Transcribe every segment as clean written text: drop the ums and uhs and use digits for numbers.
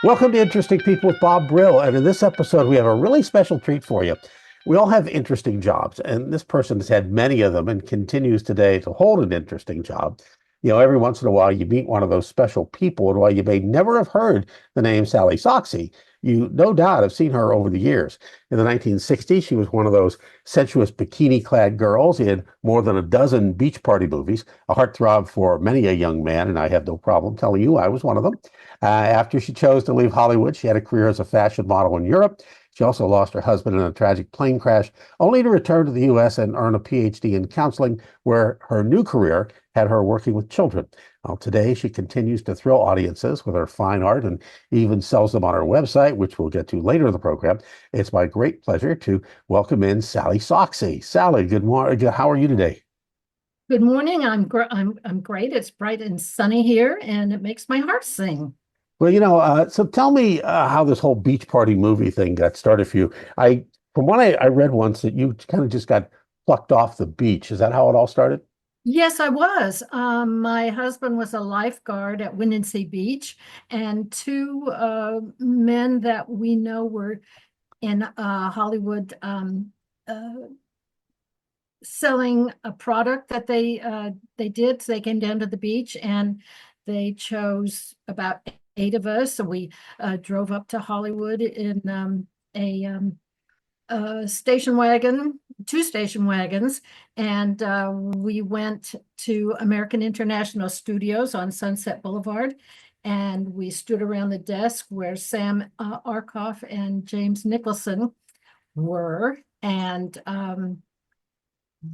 Welcome to Interesting People with Bob Brill. And in this episode, we have a really special treat for you. We all have interesting jobs, and this person has had many of them and continues today to hold an interesting job. Every once in a while, you meet one of those special people, and while you may never have heard the name Salli Sachse, you no doubt have seen her over the years. In the 1960s, she was one of those sensuous bikini-clad girls in more than a dozen beach party movies, a heartthrob for many a young man, and I have no problem telling you I was one of them. After she chose to leave Hollywood, she had a career as a fashion model in Europe. She also lost her husband in a tragic plane crash, only to return to the U.S. and earn a PhD in counseling, where her new career had her working with children. Well, today, she continues to thrill audiences with her fine art and even sells them on her website, which we'll get to later in the program. It's my great pleasure to welcome in Salli Sachse. Salli, good morning. How are you today? Good morning. I'm great. It's bright and sunny here, and it makes my heart sing. Well, so tell me how this whole beach party movie thing got started for you. From what I read once, that you kind of just got plucked off the beach. Is that how it all started? Yes, I was. My husband was a lifeguard at Windansea Beach, and two men that we know were in Hollywood uh, selling a product that they did. So they came down to the beach and they chose about eight of us. So we drove up to Hollywood in a station wagon, two station wagons, and we went to American International Studios on Sunset Boulevard. And we stood around the desk where Sam Arkoff and James Nicholson were. And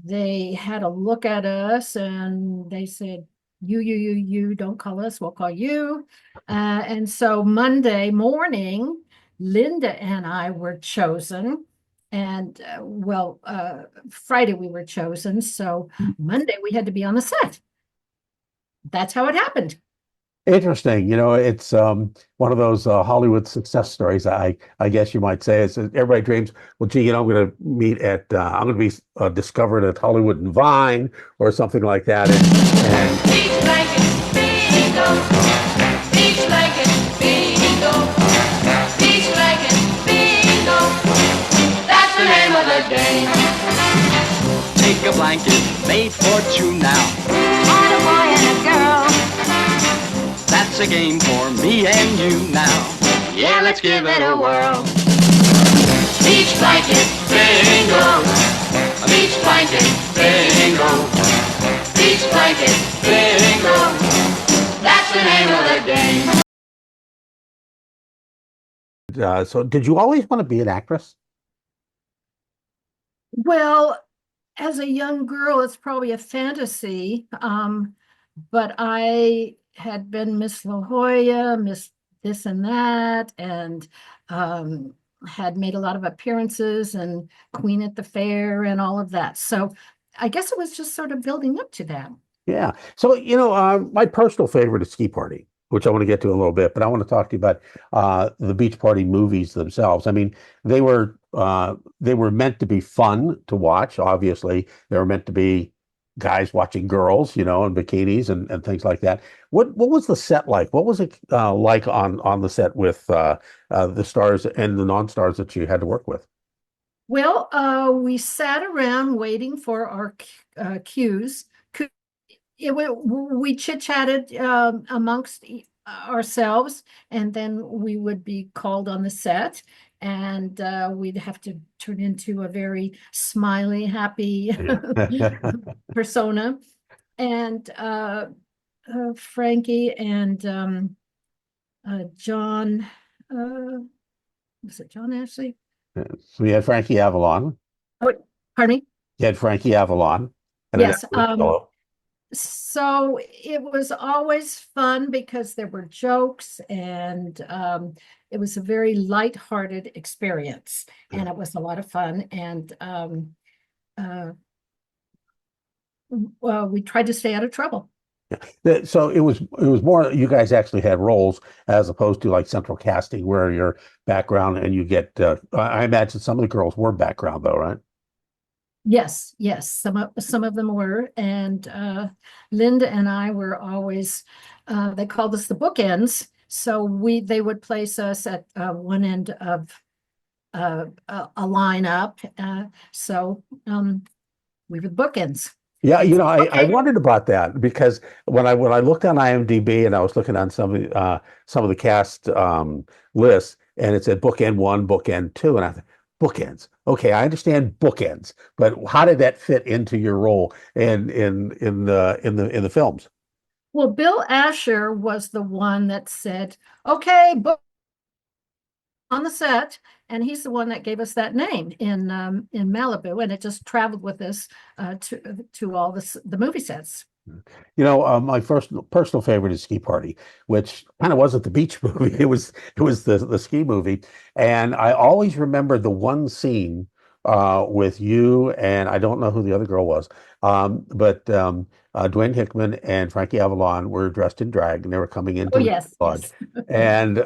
they had a look at us and they said, you, don't call us, we'll call you. And so Monday morning, Linda and I were chosen. And Friday we were chosen. So Monday we had to be on the set. That's how it happened. Interesting. It's one of those Hollywood success stories. I guess you might say. It's everybody dreams. Well, gee, I'm going to meet at. I'm going to be discovered at Hollywood and Vine or something like that. And Beach blanket, bingo. Beach blanket, bingo. Beach blanket, bingo. That's the name of the game. Take a blanket made for two now. And a boy and a girl. That's a game for me and you now. Yeah, let's give it a whirl. Beach blanket, bingo. Beach blanket, bingo. Beach blanket, bingo. That's the name of the game. so, did you always want to be an actress? Well, as a young girl, it's probably a fantasy. But I had been Miss La Jolla, Miss this and that, and had made a lot of appearances and Queen at the Fair and all of that. So I guess it was just sort of building up to that. Yeah. So, my personal favorite is Ski Party, which I want to get to in a little bit, but I want to talk to you about the beach party movies themselves. I mean, they were meant to be fun to watch, obviously. They were meant to be guys watching girls, in bikinis and things like that. What was the set like? What was it like on the set with the stars and the non-stars that you had to work with? Well, we sat around waiting for our cues. We chit-chatted amongst ourselves, and then we would be called on the set, and we'd have to turn into a very smiley, happy persona. And Frankie and John, was it John Ashley? So we had Frankie Avalon. Oh, pardon me? You had Frankie Avalon and an Yes. fellow. So it was always fun because there were jokes and it was a very lighthearted experience and it was a lot of fun. And uh, well, we tried to stay out of trouble. So it was more you guys actually had roles as opposed to like central casting where your background and you get I imagine some of the girls were background though, right? Yes, yes, some of them were, and Linda and I were always they called us the bookends So they would place us at one end of a lineup. So we were the bookends. Yeah, you know, I Okay. wondered about that because when I looked on IMDb and I was looking on some of the cast lists, and it said bookend one, bookend two, and I thought bookends. Okay, I understand bookends, but how did that fit into your role in the films? Well, Bill Asher was the one that said, okay, book on the set, and he's the one that gave us that name in Malibu, and it just traveled with us to all the movie sets. You know, my first personal favorite is Ski Party, which kind of wasn't the beach movie. It was the ski movie, and I always remember the one scene with you and I don't know who the other girl was, but Dwayne Hickman and Frankie Avalon were dressed in drag, and they were coming Oh into the yes, lodge, yes. and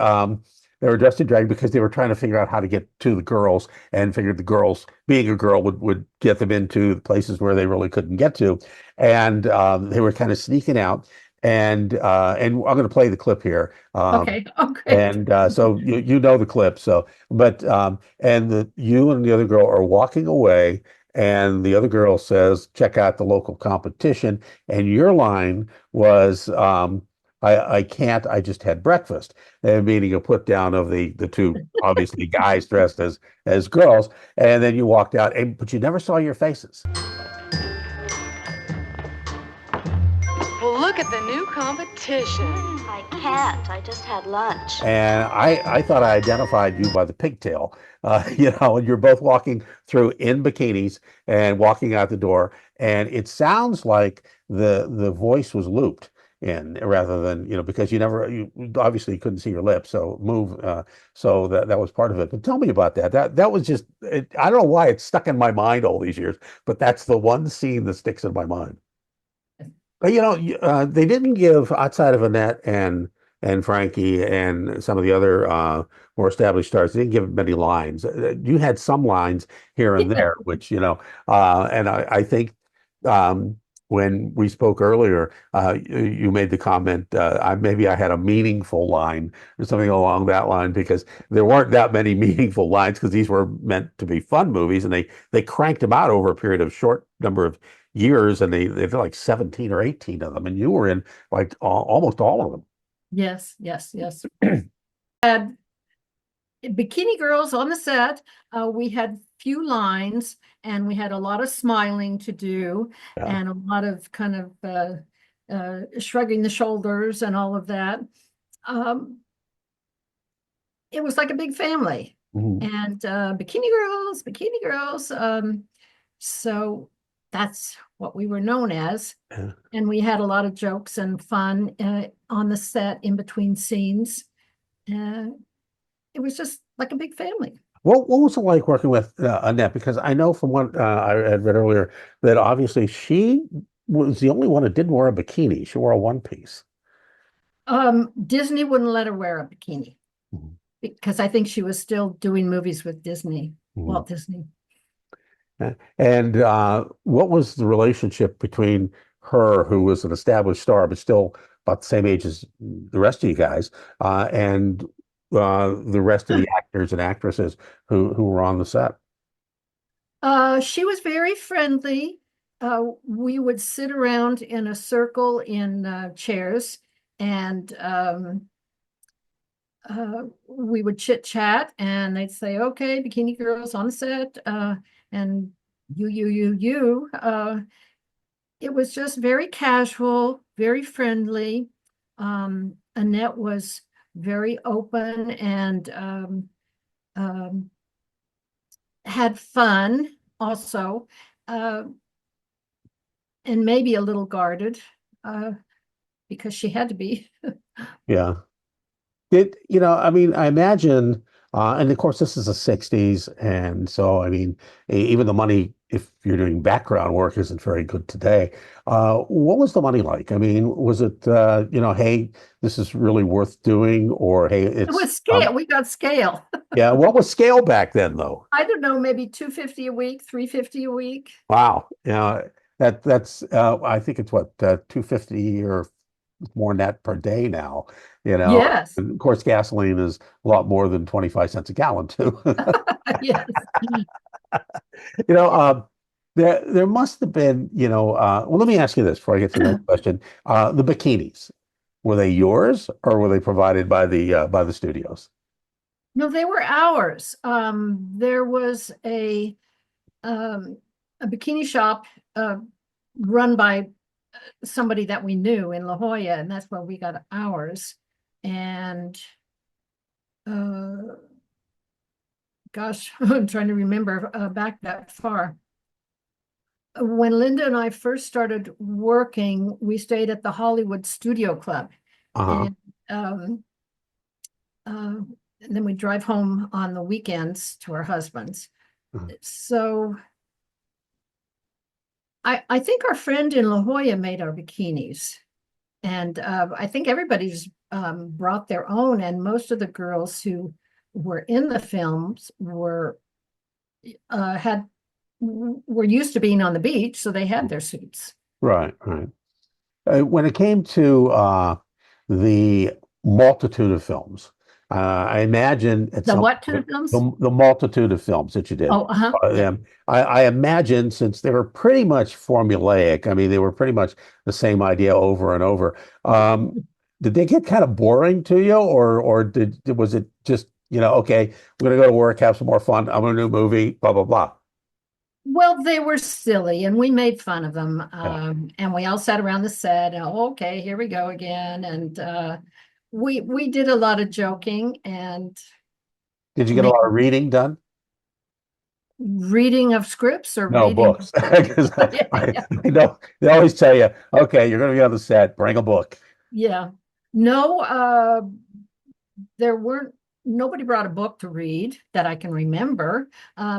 they were dressed in drag because they were trying to figure out how to get to the girls, and figured the girls, being a girl, would get them into the places where they really couldn't get to. And they were kind of sneaking out. And I'm going to play the clip here. Okay. Oh, great. So you know the clip. So, but and you and the other girl are walking away, and the other girl says, "Check out the local competition." And your line was, I can't. I just had breakfast," and meaning a put down of the two obviously guys dressed as girls. And then you walked out, but you never saw your faces. Well, look at the new competition. I can't. I just had lunch. And I thought I identified you by the pigtail, and you're both walking through in bikinis and walking out the door. And it sounds like the voice was looped in rather than, because you obviously couldn't see your lips, so so that was part of it. But tell me about that. That was just, I don't know why it's stuck in my mind all these years, but that's the one scene that sticks in my mind. But they didn't give, outside of Annette and Frankie and some of the other more established stars, they didn't give many lines. You had some lines here and there, which and I think when we spoke earlier, you made the comment, maybe I had a meaningful line or something along that line, because there weren't that many meaningful lines, because these were meant to be fun movies, and they cranked them out over a period of short number of years, and they did like 17 or 18 of them, and you were in like almost all of them. Yes, yes, yes. Had bikini girls on the set. We had few lines, and we had a lot of smiling to do, Yeah. and a lot of kind of shrugging the shoulders and all of that. It was like a big family. Mhm. And bikini girls. So that's what we were known as. Yeah. And we had a lot of jokes and fun on the set in between scenes. It was just like a big family. What was it like working with Annette? Because I know from what I had read earlier that obviously she was the only one that didn't wear a bikini. She wore a one piece. Disney wouldn't let her wear a bikini Mhm. because I think she was still doing movies with Disney, Mhm. Walt Disney. And what was the relationship between her, who was an established star, but still about the same age as the rest of you guys, and the rest of the actors and actresses who were on the set? She was very friendly. We would sit around in a circle in chairs, and we would chit chat, and they'd say, "Okay, bikini girls on the set," and you. It was just very casual, very friendly. Annette was very open and had fun also, and maybe a little guarded because she had to be. Yeah. I mean, I imagine, and of course, this is the 60s. And so, I mean, even the money, if you're doing background work, isn't very good today. What was the money like? I mean, was it, hey, this is really worth doing, or hey, It it's, was scale. We got scale. yeah, what was scale back then, though? I don't know, maybe $250 a week, $350 a week. Wow. That's, I think it's what, 250 or more net per day now. you know. Yes. And of course, gasoline is a lot more than 25 cents a gallon too. Yes. You know, there must have been, well, let me ask you this before I get to the next question. The bikinis, were they yours or were they provided by the studios? No, they were ours. There was a bikini shop run by somebody that we knew in La Jolla, and that's where we got ours. And gosh, I'm trying to remember back that far. When Linda and I first started working, we stayed at the Hollywood Studio Club. Uh-huh. And then we drive home on the weekends to our husbands. Mhm. So I think our friend in La Jolla made our bikinis. And I think everybody's brought their own, and most of the girls who were in the films were used to being on the beach, so they had their suits. Right, right. When it came to the multitude of films, I imagine at The some what two point, films? the multitude of films that you did. Oh, uh-huh. I imagine since they were pretty much formulaic, I mean, they were pretty much the same idea over and over. Did they get kind of boring to you, or was it just, okay, we're gonna go to work, have some more fun. I'm gonna do a movie, blah blah blah. Well, they were silly, and we made fun of them. Yeah. And we all sat around the set, and okay, here we go again. And we did a lot of joking and Did you get a make lot of reading done? reading of scripts or No reading. books, because Yeah, yeah. I know they always tell you, okay, you're going to be on the set, bring a book. Yeah. No, there weren't, nobody brought a book to read that I can remember,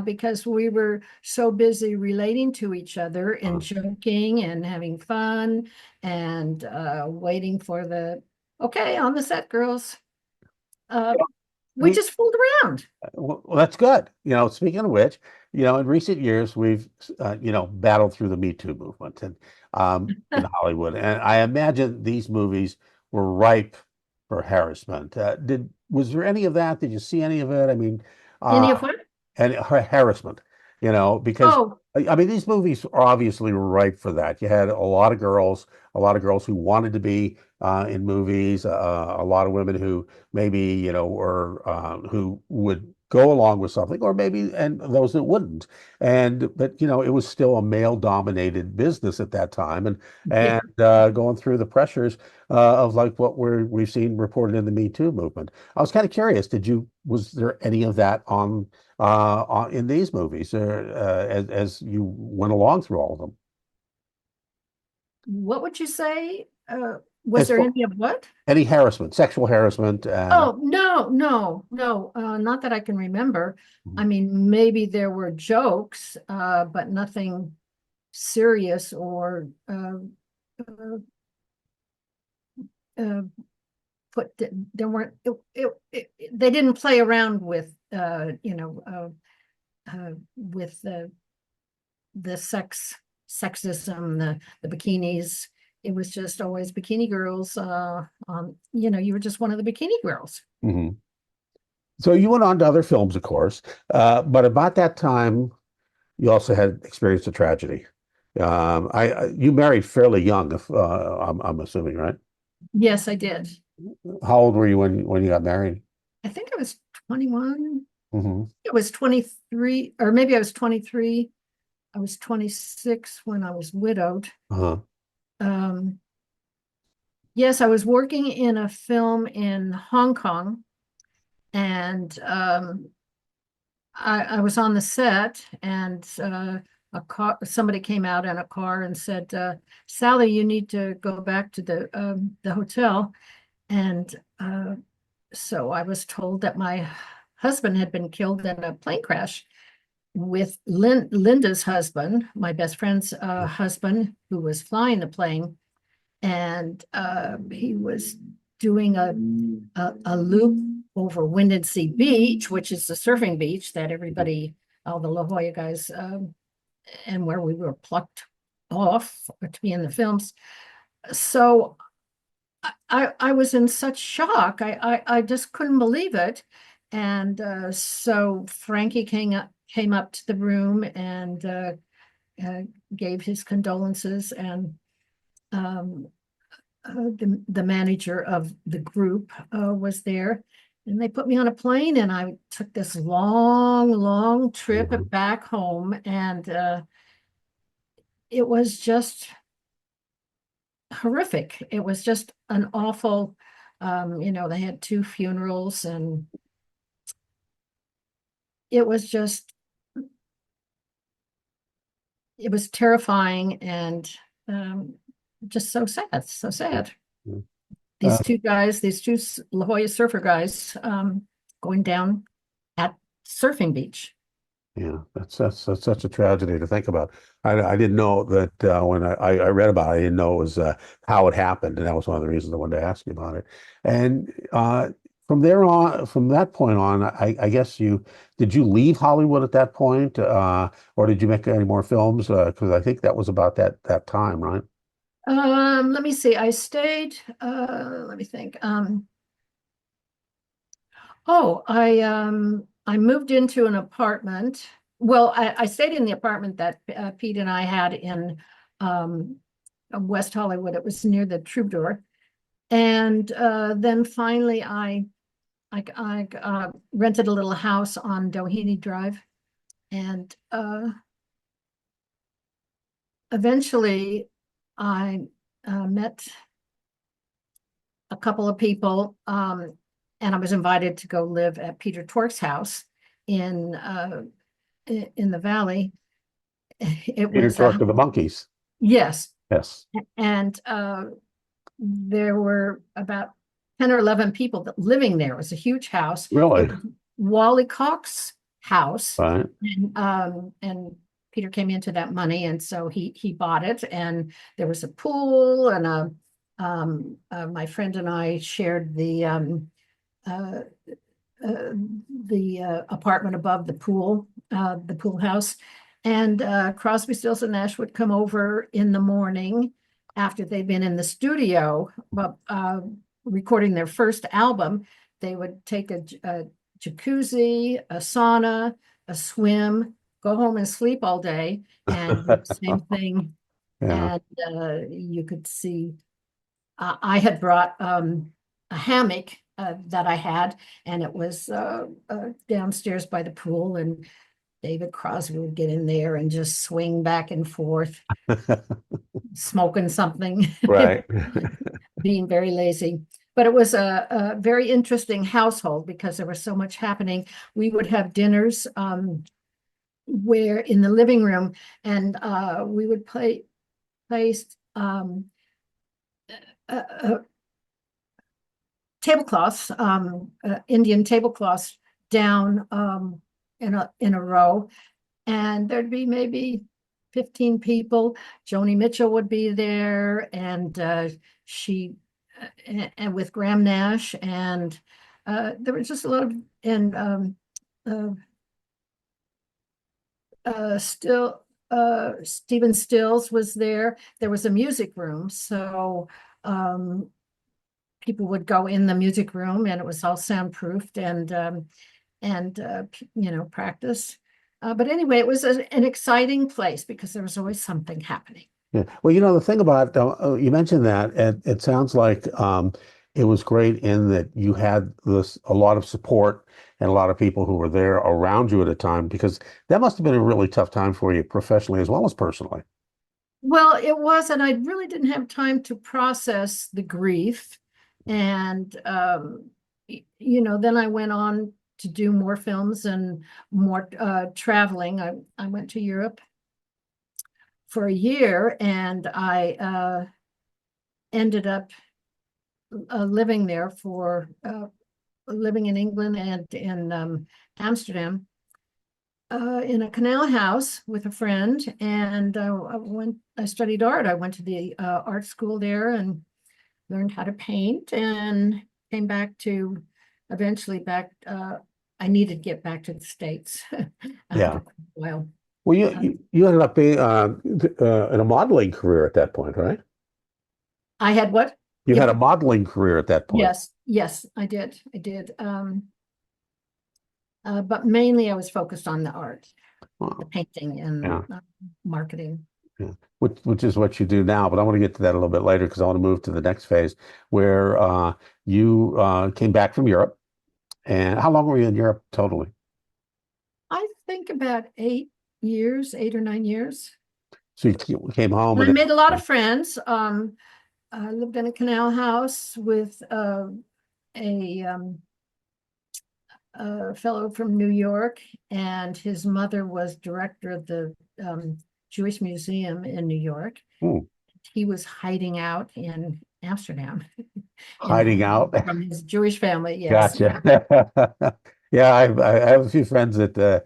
because we were so busy relating to each other and joking and having fun and waiting for okay, on the set, girls. We just fooled around. Well, that's good. Speaking of which, in recent years, we've, battled through the Me Too movement and in Hollywood. And I imagine these movies were ripe for harassment. Was there any of that? Did you see any of it? I mean, Any of what? and harassment, because Oh, I mean, these movies are obviously ripe for that. You had a lot of girls who wanted to be in movies, a lot of women who maybe, were who would go along with something, or maybe, and those that wouldn't. But, it was still a male-dominated business at that time, and yeah. going through the pressures of like what we've seen reported in the Me Too movement. I was kind of curious, was there any of that in these movies as you went along through all of them? What would you say? Was As there far, any of what? any harassment, sexual harassment? Oh, no, no, no, not that I can remember. I mean, maybe there were jokes, but nothing serious or there weren't, they didn't play around with, with the sexism, the bikinis. It was just always bikini girls. You were just one of the bikini girls. Mhm. So you went on to other films, of course, but about that time, you also had experienced a tragedy. You married fairly young, if I'm assuming, right? Yes, I did. How old were you when you got married? I think I was 21. Hmm. It was 23, or maybe I was 23. I was 26 when I was widowed. Uh-huh. Yes, I was working in a film in Hong Kong, and I was on the set, and somebody came out in a car and said, Sally, you need to go back to the hotel. And so I was told that my husband had been killed in a plane crash with Linda's husband, my best friend's husband, who was flying the plane. And he was doing a loop over Windy Beach, which is the surfing beach that everybody, all the La Jolla guys, and where we were plucked off to be in the films. So I was in such shock. I just couldn't believe it. And so Frankie came up to the room and uh, gave his condolences, and um, the manager of the group was there, and they put me on a plane, and I took this long trip Mhm. back home, and it was just horrific. It was just an awful, they had two funerals, and it was just, it was terrifying, and just so sad, so sad. Mhm. These two guys, these two La Jolla surfer guys, going down at surfing beach. Yeah, that's such a tragedy to think about. I didn't know that when I read about it, I didn't know it was how it happened, and that was one of the reasons I wanted to ask you about it. And from there on, from that point on, I guess did you leave Hollywood at that point, or did you make any more films? Because I think that was about that time, right? Let me see. I stayed, let me think. I moved into an apartment. Well, I stayed in the apartment that Pete and I had in West Hollywood. It was near the Troubadour. And then finally I rented a little house on Doheny Drive. And eventually I met a couple of people, and I was invited to go live at Peter Tork's house in in the valley. It Peter was Tork of the Monkees. yes, Yes. and there were about 10 or 11 people living there. It was a huge house. Really? It was Wally Cox's house, Right. and Peter came into that money, and so he bought it, and there was a pool, and my friend and I shared uh, apartment above the pool house. And Crosby, Stills, and Nash would come over in the morning after they'd been in the studio, recording their first album. They would take a jacuzzi, a sauna, a swim, go home and sleep all day, and do the same thing. Yeah. And you could see I had brought a hammock that I had, and it was downstairs by the pool, and David Crosby would get in there and just swing back and forth, smoking something, Right. being very lazy. But it was a very interesting household because there was so much happening. We would have dinners where in the living room, and we would place tablecloths, Indian tablecloths down in a row, and there'd be maybe 15 people. Joni Mitchell would be there, and she and with Graham Nash, and there was just a lot of, and uh, still Stephen Stills was there. There was a music room, so people would go in the music room, and it was all soundproofed, and practice. But anyway, it was an exciting place because there was always something happening. Yeah. Well, the thing about you mentioned that, and it sounds like it was great in that you had a lot of support and a lot of people who were there around you at a time, because that must have been a really tough time for you professionally as well as personally. Well, it was, and I really didn't have time to process the grief. And then I went on to do more films and more traveling. I went to Europe for a year, and I ended up living there for living in England and in Amsterdam, in a canal house with a friend. And I studied art. I went to the art school there and learned how to paint, and came back to eventually back. I needed to get back to the States after Yeah. quite a while. Well, you ended up being in a modeling career at that point, right? I had what? You had Yeah. a modeling career at that point. Yes, I did. But mainly I was focused on the art, Wow. the painting and Yeah. marketing. Yeah. Which is what you do now, but I want to get to that a little bit later because I want to move to the next phase where you came back from Europe. And how long were you in Europe totally? I think about 8 years, 8 or 9 years. So you came home And I and made a lot of friends. I lived in a canal house with a fellow from New York, and his mother was director of the Jewish Museum in New York. then He was hiding out in Amsterdam hiding out. from his Jewish family. Yes. Gotcha. Yeah, I have a few friends that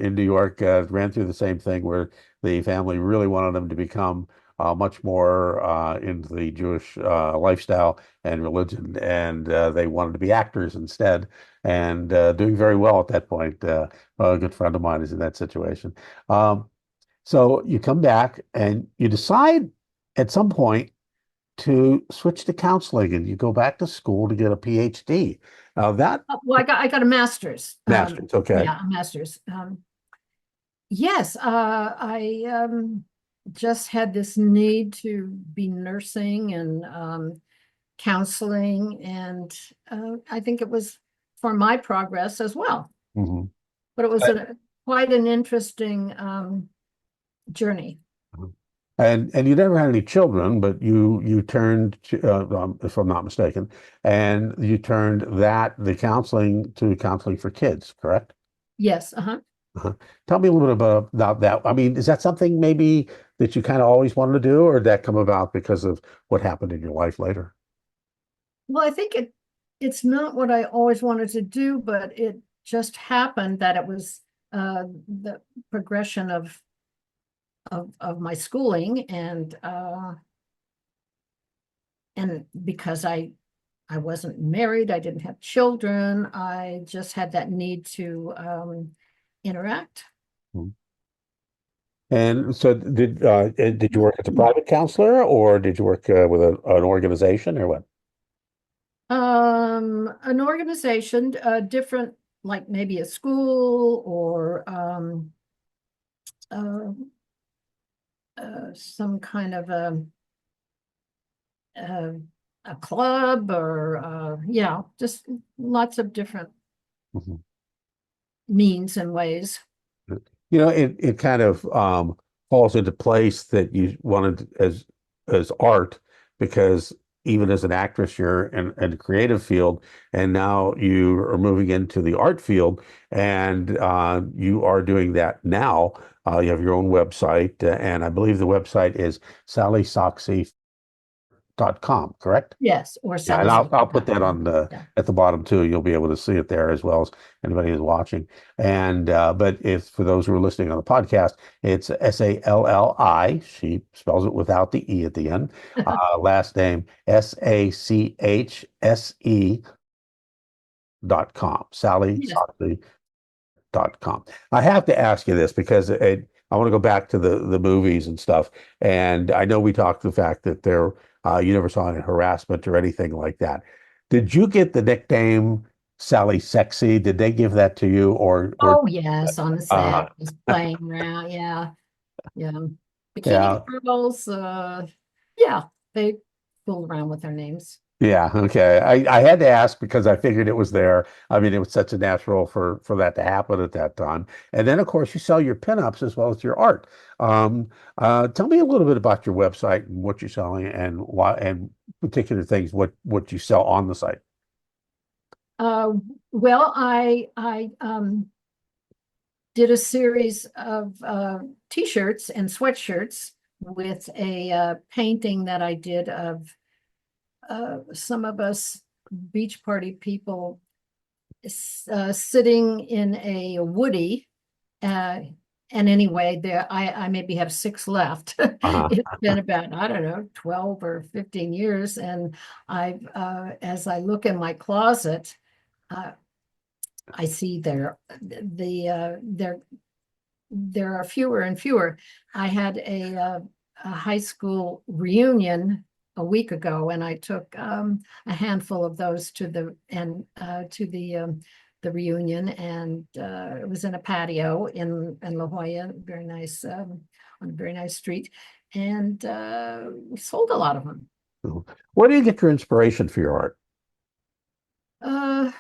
in New York ran through the same thing where the family really wanted them to become much more into the Jewish lifestyle and religion, and they wanted to be actors instead, and doing very well at that point. A good friend of mine is in that situation. So you come back and you decide at some point to switch to counseling and you go back to school to get a PhD. Now that Well, I got a master's. master's, okay. Yeah, a master's. Yes, I just had this need to be nursing and counseling, and I think it was for my progress as well. Mhm. But it was quite an interesting journey. And you never had any children, but you turned to, if I'm not mistaken, and you turned the counseling to counseling for kids, correct? Yes, Uh-huh. Tell me a little bit about that. I mean, is that something maybe that you kind of always wanted to do, or did that come about because of what happened in your life later? Well, I think it's not what I always wanted to do, but it just happened that it was the progression of my schooling, and because I wasn't married, I didn't have children, I just had that need to interact. Mhm. And so did you work as a private counselor or did you work with an organization or what? An organization, different, like maybe a school or uh, some kind of a, a club, or yeah, just lots of different Mhm. means and ways. You know, it kind of falls into place that you wanted as art because even as an actress, you're in the creative field, and now you are moving into the art field, and you are doing that now. You have your own website, and I believe the website is sallisaxse.com, correct? Yes, or Yeah, and I'll put that on sallysaxse.com. the Yeah. at the bottom too. You'll be able to see it there as well as anybody who's watching. And but if for those who are listening on the podcast, it's Salli. She spells it without the E at the end. Last name SACHSE.com. Yes. SalliSachse.com. I have to ask you this because I want to go back to the movies and stuff. And I know we talked the fact that you never saw any harassment or anything like that. Did you get the nickname Salli Sexy? Did they give that to you or Oh, yes, on the uh, set, just playing around. Yeah, yeah. Bikini yeah. girls, yeah, they fool around with their names. Yeah, okay. I had to ask because I figured it was there. I mean, it was such a natural for that to happen at that time. And then, of course, you sell your pinups as well as your art. Tell me a little bit about your website and what you're selling and why, and particular things, what you sell on the site. Uh, well, I did a series of t-shirts and sweatshirts with a painting that I did of some of us beach party people sitting in a woody. And anyway, I maybe have 6 left. Uh-huh. It's been about, I don't know, 12 or 15 years. And I've as I look in my closet, I see there are fewer and fewer. I had a high school reunion a week ago, and I took a handful of those to the reunion, and it was in a patio in La Jolla, very nice on a very nice street, and we sold a lot of them. Mhm. Where do you get your inspiration for your art? Uh,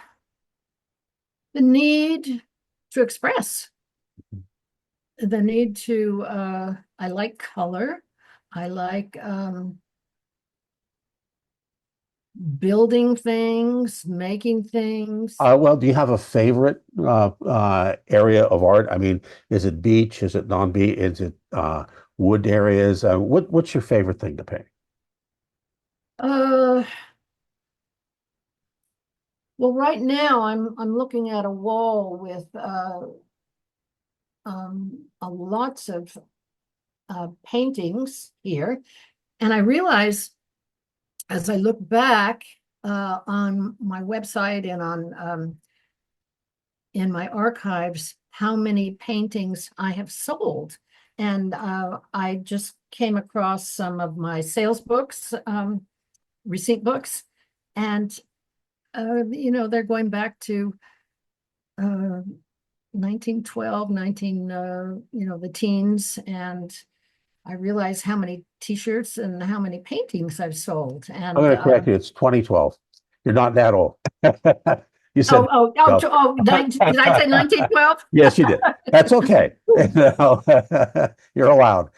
the need to express, the need to I like color. I like building things, making things. Well, do you have a favorite area of art? I mean, is it beach? Is it non-beach? Is it wood areas? What's your favorite thing to paint? Uh, well, right now I'm looking at a wall with lots of paintings here, and I realize as I look back on my website and on in my archives how many paintings I have sold. And I just came across some of my sales books, receipt books, and they're going back to 1912, the teens, and I realize how many t-shirts and how many paintings I've sold. I'm And going to correct you. It's 2012. You're not that old. You said did I say 1912? yes, you did. That's okay. No, you're allowed.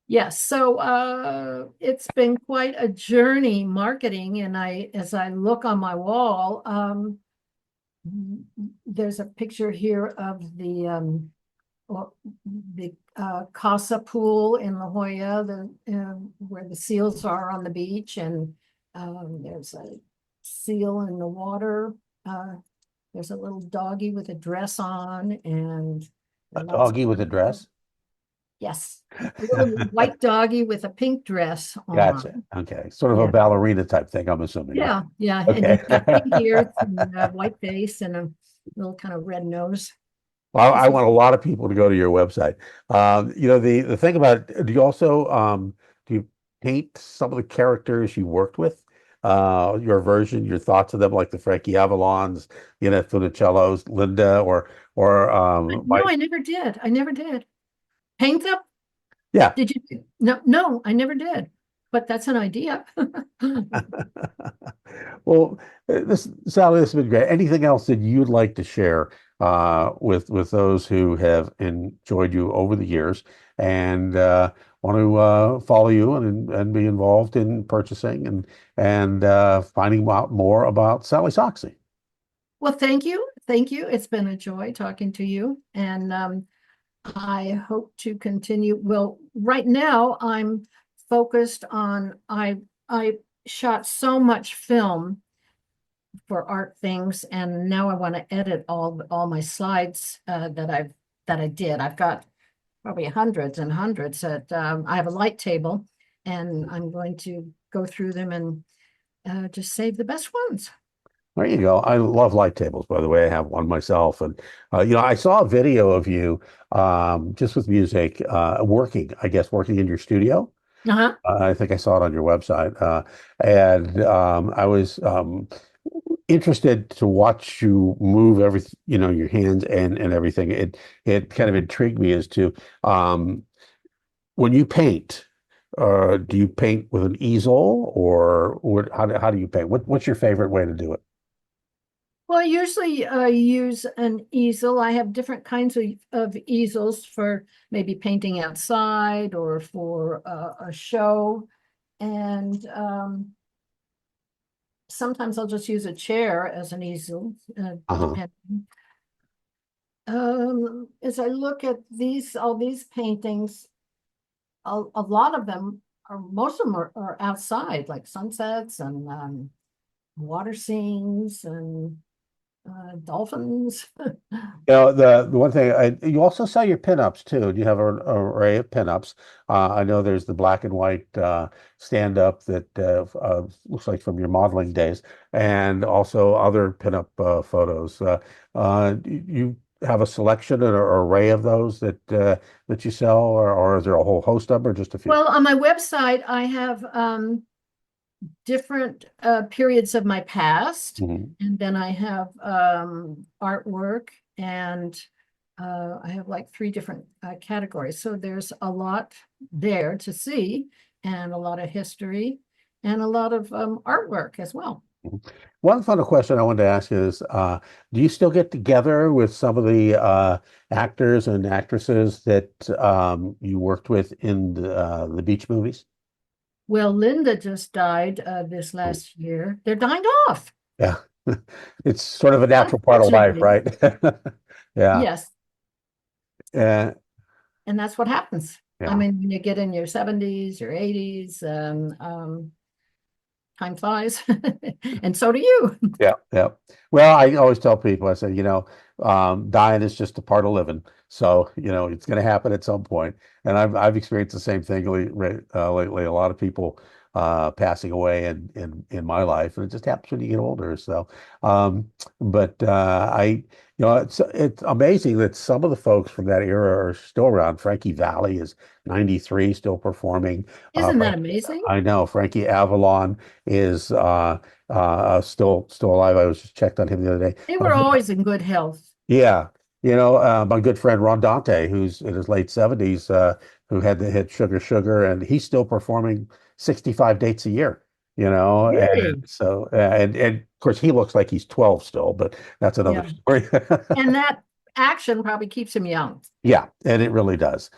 Yes, so it's been quite a journey marketing, and as I look on my wall, there's a picture here of the Casa pool in La Jolla, where the seals are on the beach, and there's a seal in the water. There's a little doggy with a dress on, and A doggy with a dress? yes, a little white doggy with a pink dress Gotcha. on. Okay. Sort of a Yeah. ballerina type thing, I'm assuming. Yeah, yeah, and Okay. he's got pink ears and a white face and a little kind of red nose. Well, I want a lot of people to go to your website. The thing about it, do you also do you paint some of the characters you worked with? Your version, your thoughts of them, like the Frankie Avalons, Funicellos, Linda, or No, I never did. I never did. Paint them? yeah. Did you? No, I never did. But that's an idea. Well, Sally, this has been great. Anything else that you'd like to share with those who have enjoyed you over the years and want to follow you and be involved in purchasing and finding out more about Salli Sachse? Well, thank you. Thank you. It's been a joy talking to you. And I hope to continue. Well, right now I'm focused on, I shot so much film for art things, and now I want to edit all my slides that I did. I've got probably hundreds and hundreds that I have a light table, and I'm going to go through them and just save the best ones. There you go. I love light tables, by the way. I have one myself. And, I saw a video of you just with music working in your studio. Uh-huh. I think I saw it on your website. And I was interested to watch you move everything, your hands and everything. It kind of intrigued me as to when you paint, do you paint with an easel or how do you paint? What's your favorite way to do it? Well, I usually use an easel. I have different kinds of easels for maybe painting outside or for a show. And sometimes I'll just use a chair as an easel, depending. As I look at all these paintings, a lot of them most of them are outside, like sunsets and water scenes and dolphins. The one thing you also sell your pinups too. You have an array of pinups. I know there's the black and white stand up that looks like from your modeling days, and also other pinup photos. You have a selection or array of those that you sell, or is there a whole host of them, or just a few? Well, on my website, I have different periods of my past, Mhm. and then I have artwork, and I have like 3 different categories. So there's a lot there to see, and a lot of history, and a lot of artwork as well. One final question I wanted to ask is, do you still get together with some of the actors and actresses that you worked with in the beach movies? Well, Linda just died this Mm. last year. They're dying off, Yeah, it's sort of a natural part of life, unfortunately. right? Yeah, Yes, uh, and that's what happens. I yeah. mean, when you get in your 70s, your 80s, time flies, and so do you. Yeah, yeah. Well, I always tell people, I say, dying is just a part of living. So, it's going to happen at some point. And I've experienced the same thing lately. A lot of people passing away in my life, and it just happens when you get older. So, but it's amazing that some of the folks from that era are still around. Frankie Valli is 93, still performing. Isn't that Frank, amazing? I know Frankie Avalon is still alive. I was just checked on him the other day. They were always in good health. Yeah, my good friend Ron Dante, who's in his late 70s, who had the hit Sugar Sugar, and he's still performing 65 dates a year. And Really? so and of course he looks like he's 12 still, but that's another Yeah. story. And that action probably keeps him young. Yeah, and it really does.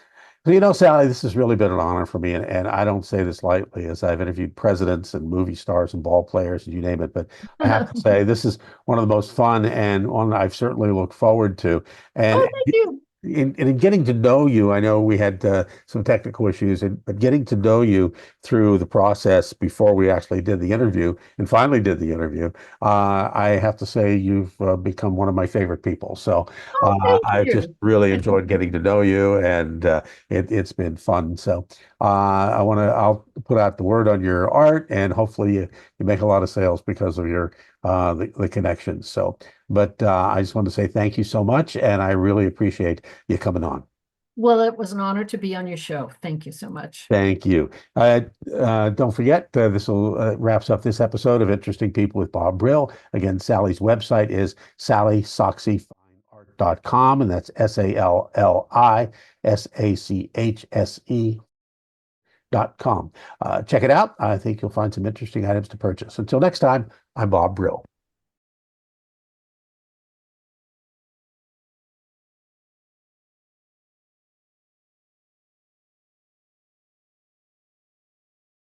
Sally, this has really been an honor for me, and I don't say this lightly, as I've interviewed presidents and movie stars and ball players, and you name it. But I have to say, this is one of the most fun and one I've certainly looked forward to. And Oh, thank you. in getting to know you, I know we had some technical issues, but getting to know you through the process before we actually did the interview and finally did the interview, I have to say you've become one of my favorite people. So Oh, thank I've just you. really enjoyed getting to know you, and it's been fun. So I'll put out the word on your art, and hopefully you make a lot of sales because of your the connections. So. But I just want to say thank you so much, and I really appreciate you coming on. Well, it was an honor to be on your show. Thank you so much. Thank you. Don't forget, this will wraps up this episode of Interesting People with Bob Brill. Again, Salli's website is sallisachse.com, and that's SALLISACHSE.com. Check it out. I think you'll find some interesting items to purchase. Until next time, I'm Bob Brill.